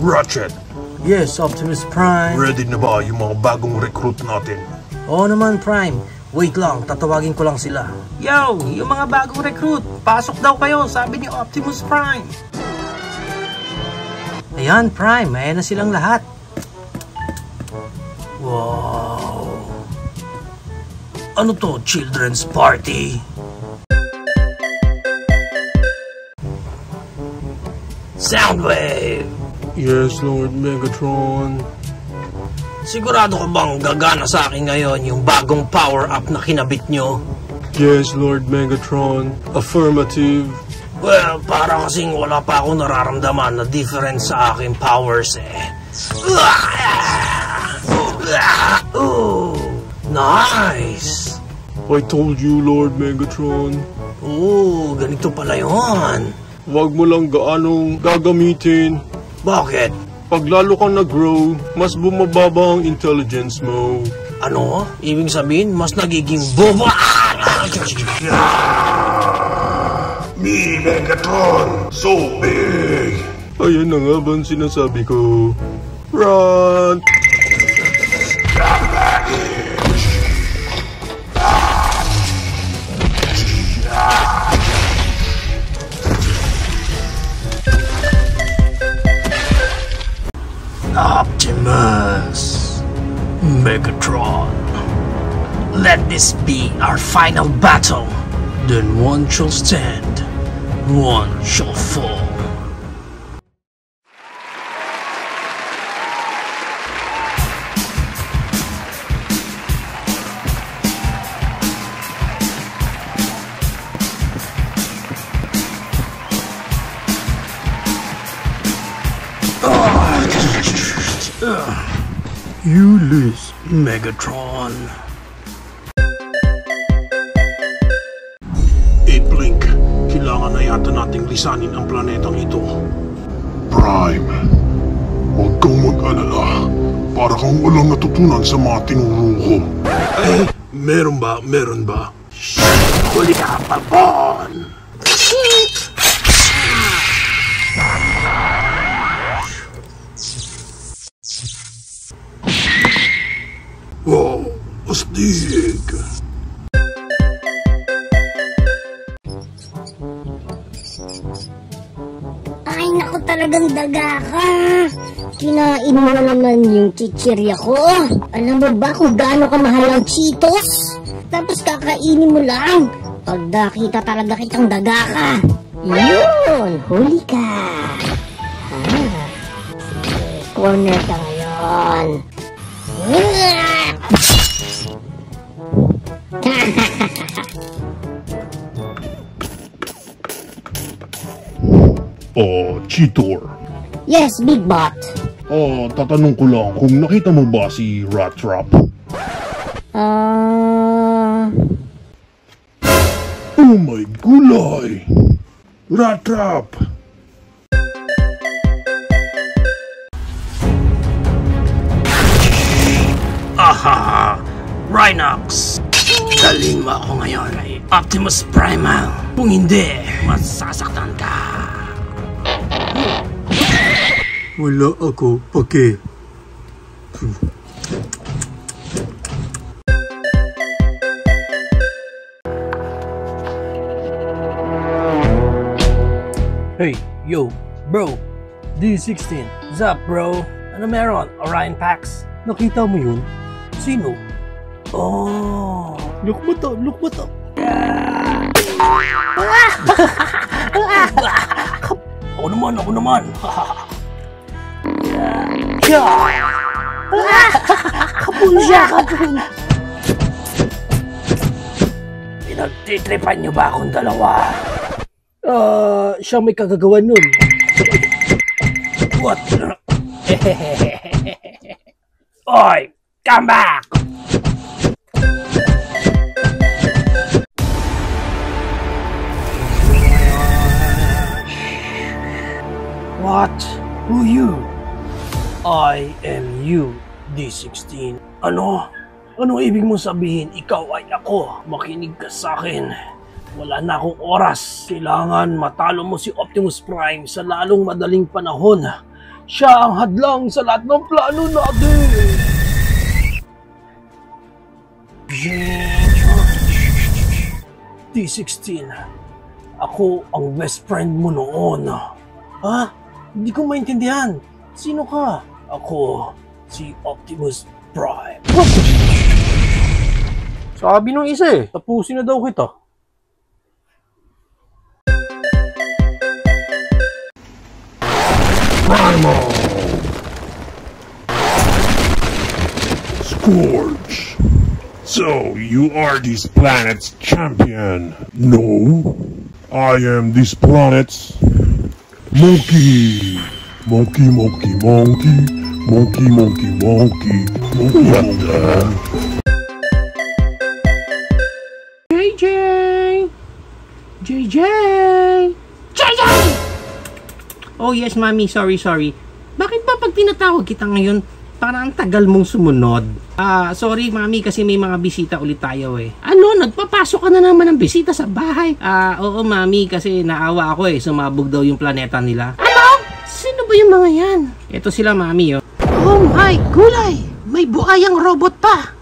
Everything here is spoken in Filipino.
Ratchet, Yes, Optimus Prime. ready na ba yung mga bagong recruit natin? Oo naman, Prime. Wait lang, tatawagin ko lang sila. Yo, yung mga bagong recruit, pasok daw kayo, sabi ni Optimus Prime. Ayan, Prime, ayan na silang lahat. Wow. Ano to, children's party? Soundwave! Yes, Lord Megatron. Sigurado ka bang gagana sa akin ngayon yung bagong power-up na kinabit nyo? Yes, Lord Megatron. Affirmative. Well, parang kasing wala pa ako nararamdaman na difference sa aking powers eh. Oh, nice! I told you, Lord Megatron. Oh, ganito pala yun. Huwag mo lang gaanong gagamitin. Bakit? Pag lalo kang nag-grow, mas bumababa ang intelligence mo. Ano? Ibig sabihin, mas nagiging boba! Me, Megatron! So big! Ayan na nga ba ang sinasabi ko? Run! Optimus, Megatron, let this be our final battle. Then one shall stand, one shall fall. You lose, Megatron. Blink, kailangan na yata nating lisanin ang planetang ito. Prime, huwag kang mag-alala. Para kang walang natutunan sa mga tinuro ko. Meron ba? Meron ba? Huli ka, Papon! Wow, astig! Ay, naku, talagang daga ka. Kinain mo na naman yung chichirya ko. Alam mo ba kung gaano kamahal ang Cheetos? Tapos kakainin mo lang. Pag nakita talaga kitang daga ka. Yun, huli ka. Corner ka ngayon. Cheetor. Yes, Big Bot. Tatanong ko lang kung nakita mo ba si Rat Trap? Oh my gulay! Rat Trap! Ahaha! Rhinox! Dalhin mo ako ngayon kay Optimus Primal. Kung hindi, masasaktan ka. Wala ako pake. Hey, yo, bro. D16, what's up, bro? Ano meron? Orion Pax? Nakita mo yun? Sino? Oh, Look mo to. ako naman. Kapun siya, kapun. Pinagtitripan niyo ba akong dalawa? Siya may kagagawa nun. What? Oy, come back! What? Who you? I am you, D16. Ano? Ano ibig mong sabihin? Ikaw ay ako. Makinig ka sa akin. Wala na akong oras. Kailangan matalo mo si Optimus Prime sa lalong madaling panahon. Siya ang hadlang sa lahat ng plano natin. T-16. Ako ang best friend mo noon. Ha? Hindi ko maintindihan. Sino ka? Ako, si Optimus Prime. Sabi nung isa tapusin na daw kita. Primal! Scourge! So, you are this planet's champion? No, I am this planet's monkey! Monkey, monkey, monkey, monkey, monkey, monkey, monkey, monkey. JJ! JJ! JJ! Oh yes, Mami. Sorry. Bakit ba pag tinatawag kita ngayon, parang ang tagal mong sumunod? Sorry, Mami, kasi may mga bisita ulit tayo Ano? Nagpapasok ka na naman ng bisita sa bahay? Oo, Mami, kasi naawa ako Sumabog daw yung planeta nila. Ano? Sino ba yung mga yan? Ito sila, Mami, Oh my gulay! May buhayang robot pa!